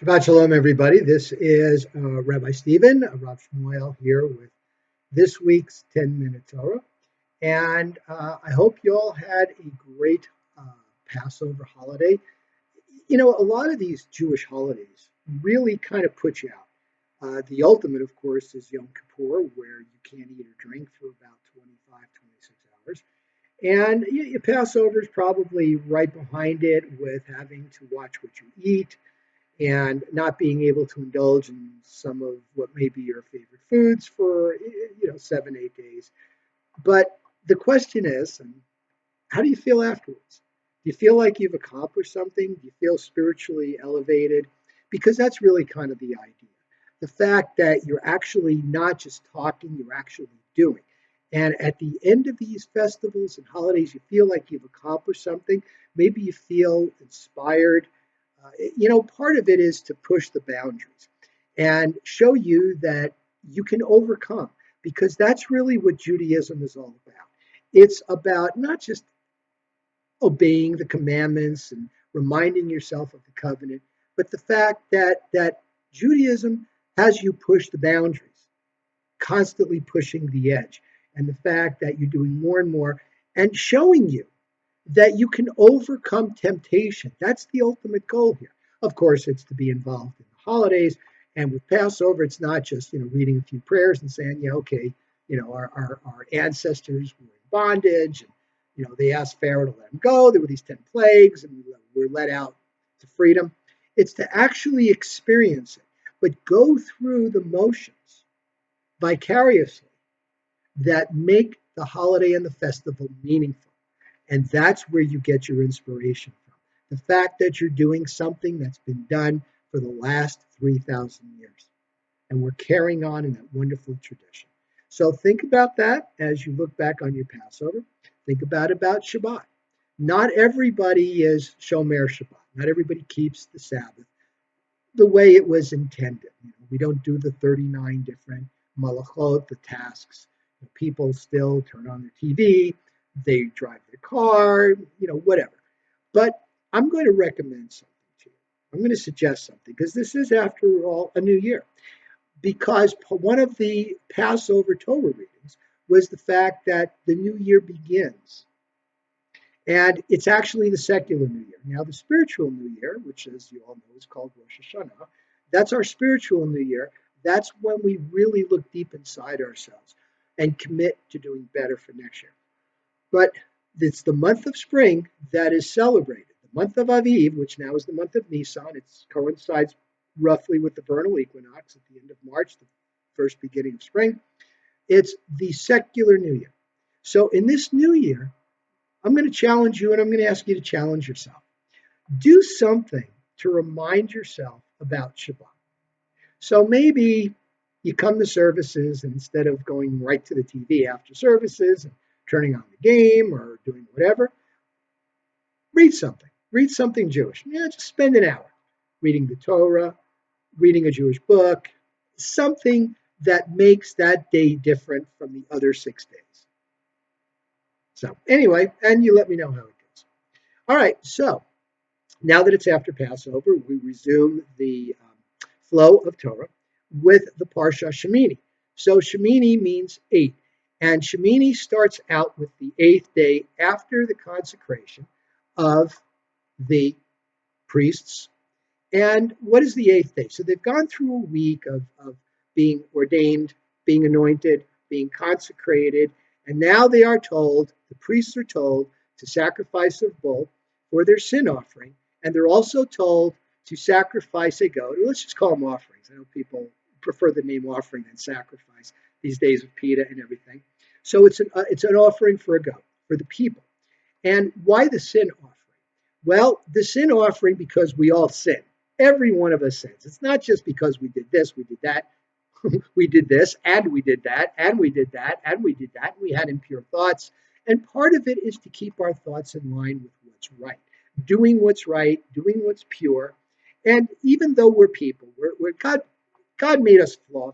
Shabbat Shalom, everybody. This is Rabbi Stephen, Rav Shmuel, here with this week's 10-minute Torah. And I hope you all had a great Passover holiday. You know, a lot of these Jewish holidays really kind of put you out. The ultimate, of course, is Yom Kippur, where you can't eat or drink for about 25, 26 hours. And Passover is probably right behind it with having to watch what you eat and not being able to indulge in some of what may be your favorite foods for 7, 8 days. But the question is, how do you feel afterwards? Do you feel like you've accomplished something? Do you feel spiritually elevated? Because that's really kind of the idea. The fact that you're actually not just talking, you're actually doing. And at the end of these festivals and holidays, you feel like you've accomplished something. Maybe you feel inspired. Part of it is to push the boundaries and show you that you can overcome, because that's really what Judaism is all about. It's about not just obeying the commandments and reminding yourself of the covenant, but the fact that Judaism has you push the boundaries, constantly pushing the edge, and the fact that you're doing more and more and showing you that you can overcome temptation. That's the ultimate goal here. Of course, it's to be involved in the holidays. And with Passover, it's not just, reading a few prayers and saying, yeah, okay, our ancestors were in bondage, and, they asked Pharaoh to let them go. There were these 10 plagues, and we were let out to freedom. It's to actually experience it, but go through the motions vicariously that make the holiday and the festival meaningful. And that's where you get your inspiration from. The fact that you're doing something that's been done for the last 3,000 years. And we're carrying on in that wonderful tradition. So think about that as you look back on your Passover. Think about Shabbat. Not everybody is Shomer Shabbat. Not everybody keeps the Sabbath the way it was intended. We don't do the 39 different malachot, the tasks. People still turn on their TV, they drive their car, whatever. But I'm going to recommend something to you. I'm going to suggest something, because this is, after all, a new year. Because one of the Passover Torah readings was the fact that the new year begins. And it's actually the secular New Year. Now, the spiritual New Year, which, as you all know, is called Rosh Hashanah, that's our spiritual New Year. That's when we really look deep inside ourselves and commit to doing better for next year. But it's the month of spring that is celebrated. The month of Aviv, which now is the month of Nisan, it coincides roughly with the vernal equinox at the end of March, the first beginning of spring. It's the secular New Year. So in this new year, I'm going to challenge you, and I'm going to ask you to challenge yourself. Do something to remind yourself about Shabbat. So maybe you come to services, and instead of going right to the TV after services and turning on the game or doing whatever, read something. Read something Jewish. Just spend an hour reading the Torah, reading a Jewish book, something that makes that day different from the other 6 days. So anyway, and you let me know how it goes. All right, so now that it's after Passover, we resume the flow of Torah with the Parashat Shmini. So Shmini means 8. And Shmini starts out with the 8th day after the consecration of the priests. And what is the 8th day? So they've gone through a week of being ordained, being anointed, being consecrated, and now they are told, the priests are told, to sacrifice a bull for their sin offering. And they're also told to sacrifice a goat. Let's just call them offerings. I know people prefer the name offering than sacrifice these days with PETA and everything. So it's an offering for a goat, for the people. And why the sin offering? Well, the sin offering because we all sin. Every one of us sins. It's not just because we did this, we did that. We did this, and we did that, and we did that, and we did that. We had impure thoughts. And part of it is to keep our thoughts in line with what's right. Doing what's right, doing what's pure. And even though we're people, God made us flawed,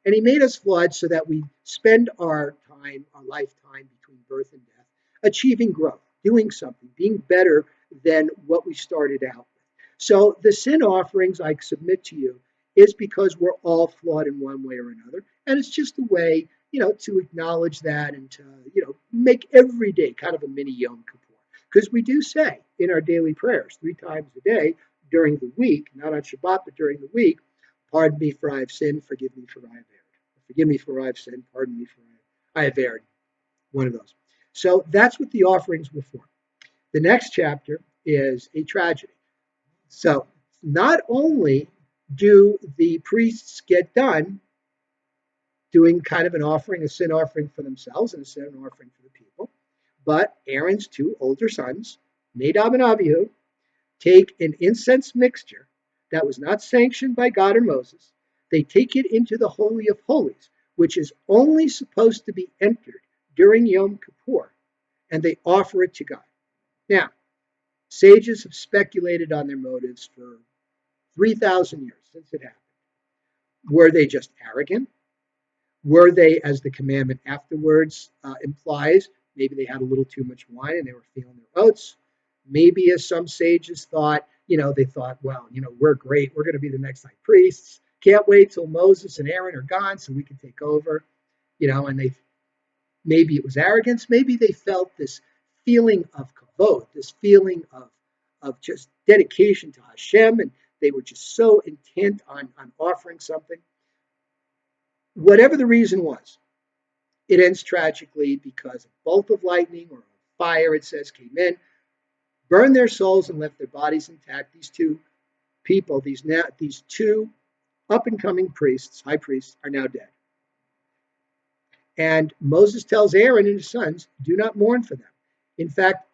and He made us flawed so that we spend our lifetime between birth and death, achieving growth, doing something, being better than what we started out with. So the sin offerings I submit to you is because we're all flawed in one way or another. And it's just a way, to acknowledge that and to, make every day kind of a mini Yom Kippur. Because we do say in our daily prayers 3 times a day during the week, not on Shabbat, but during the week, pardon me for I have sinned, forgive me for I have erred. Forgive me for I have sinned, pardon me for I have erred. One of those. So that's what the offerings were for. The next chapter is a tragedy. So not only do the priests get done doing kind of an offering, a sin offering for themselves and a sin offering for the people, but Aaron's 2 older sons, Nadab and Abihu, take an incense mixture that was not sanctioned by God or Moses. They take it into the Holy of Holies, which is only supposed to be entered during Yom Kippur, and they offer it to God. Now, sages have speculated on their motives for 3,000 years since it happened. Were they just arrogant? Were they, as the commandment afterwards implies, maybe they had a little too much wine and they were feeling their oats? Maybe, as some sages thought, they thought, well, we're great. We're going to be the next high priests. Can't wait till Moses and Aaron are gone so we can take over. And maybe it was arrogance. Maybe they felt this feeling of kavod, this feeling of just dedication to Hashem, and they were just so intent on offering something. Whatever the reason was, it ends tragically because a bolt of lightning or a fire, it says, came in, burned their souls and left their bodies intact. These 2 people, these 2 up-and-coming priests, high priests, are now dead. And Moses tells Aaron and his sons, do not mourn for them. In fact,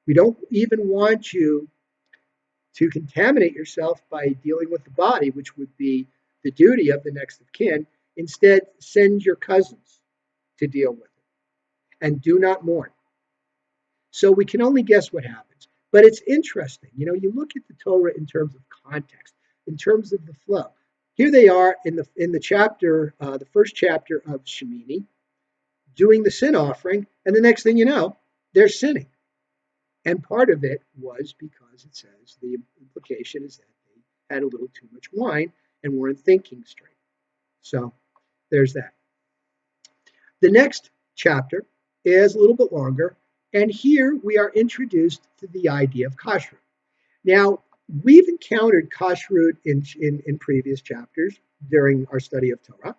we don't even want you to contaminate yourself by dealing with the body, which would be the duty of the next of kin. Instead, send your cousins to deal with it. And do not mourn. So we can only guess what happens. But it's interesting. You look at the Torah in terms of context, in terms of the flow. Here they are in the chapter, the first chapter of Shmini, doing the sin offering, and the next thing you know, they're sinning. And part of it was because it says the implication is that they had a little too much wine and weren't thinking straight. So there's that. The next chapter is a little bit longer, and here we are introduced to the idea of kashrut. Now, we've encountered kashrut in previous chapters during our study of Torah,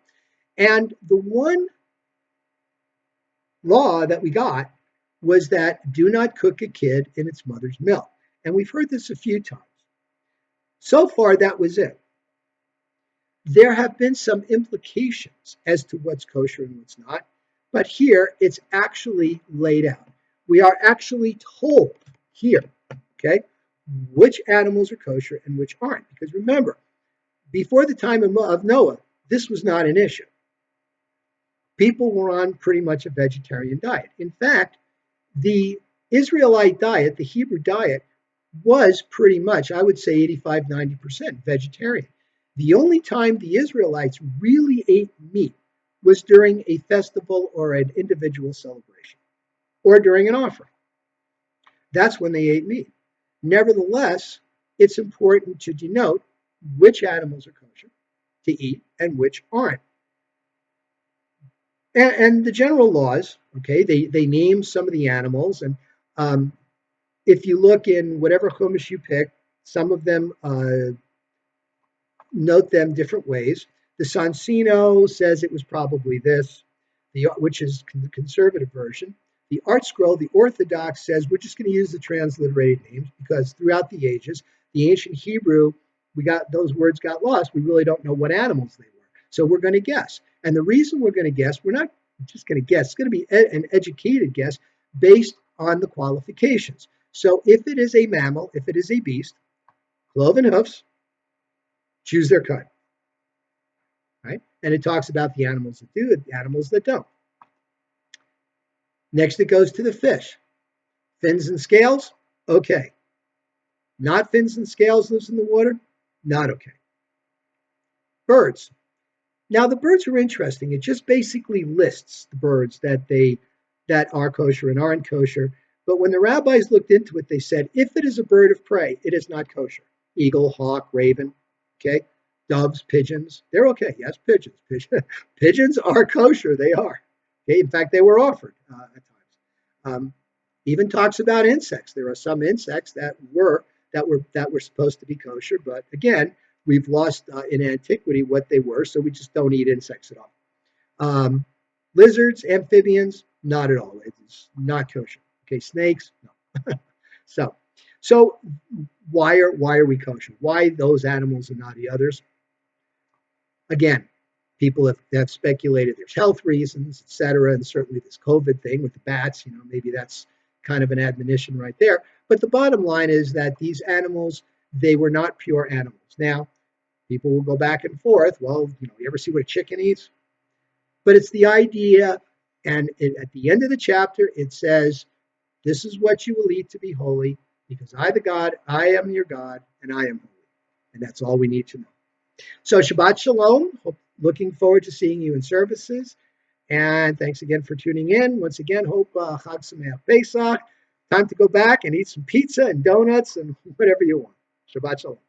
and the one law that we got was that do not cook a kid in its mother's milk. And we've heard this a few times. So far, that was it. There have been some implications as to what's kosher and what's not, but here it's actually laid out. We are actually told here, okay, which animals are kosher and which aren't. Because remember, before the time of Noah, this was not an issue. People were on pretty much a vegetarian diet. In fact, the Israelite diet, the Hebrew diet, was pretty much, I would say 85-90% vegetarian. The only time the Israelites really ate meat was during a festival or an individual celebration, or during an offering. That's when they ate meat. Nevertheless, it's important to denote which animals are kosher to eat and which aren't. And the general laws, okay, they name some of the animals, and if you look in whatever chumash you pick, some of them note them different ways. The Sansino says it was probably this, which is the conservative version. The Art Scroll, the Orthodox, says we're just going to use the transliterated names because throughout the ages, the ancient Hebrew, those words got lost. We really don't know what animals they were. So we're going to guess. And the reason we're going to guess, we're not just going to guess. It's going to be an educated guess based on the qualifications. So if it is a mammal, if it is a beast, cloven hoofs, choose their kind. Right? And it talks about the animals that do, the animals that don't. Next, it goes to the fish. Fins and scales, okay. Not fins and scales lives in the water, not okay. Birds. Now, the birds are interesting. It just basically lists the birds that are kosher and aren't kosher. But when the rabbis looked into it, they said, if it is a bird of prey, it is not kosher. eagle, hawk, raven, okay? Doves, pigeons, they're okay. Yes, pigeons. Pigeons are kosher. They are. Okay? In fact, they were offered at times. Um, Even talks about insects. There are some insects that were supposed to be kosher, but again, we've lost in antiquity what they were, so we just don't eat insects at all. Um, Lizards, amphibians, not at all. It's not kosher. Okay, snakes, no. so, so why are we kosher? Why those animals and not the others? Again, people have speculated there's health reasons, etc., and certainly this COVID thing with the bats. Maybe that's kind of an admonition right there. But the bottom line is that these animals, they were not pure animals. Now, people will go back and forth. Well, you ever see what a chicken eats? But it's the idea, and at the end of the chapter, it says, "This is what you will eat to be holy, because I am your God, and I am holy." And that's all we need to know. So Shabbat Shalom. Looking forward to seeing you in services. And thanks again for tuning in. Once again, hope Chag Sameach Pesach. Time to go back and eat some pizza and donuts and whatever you want. Shabbat Shalom.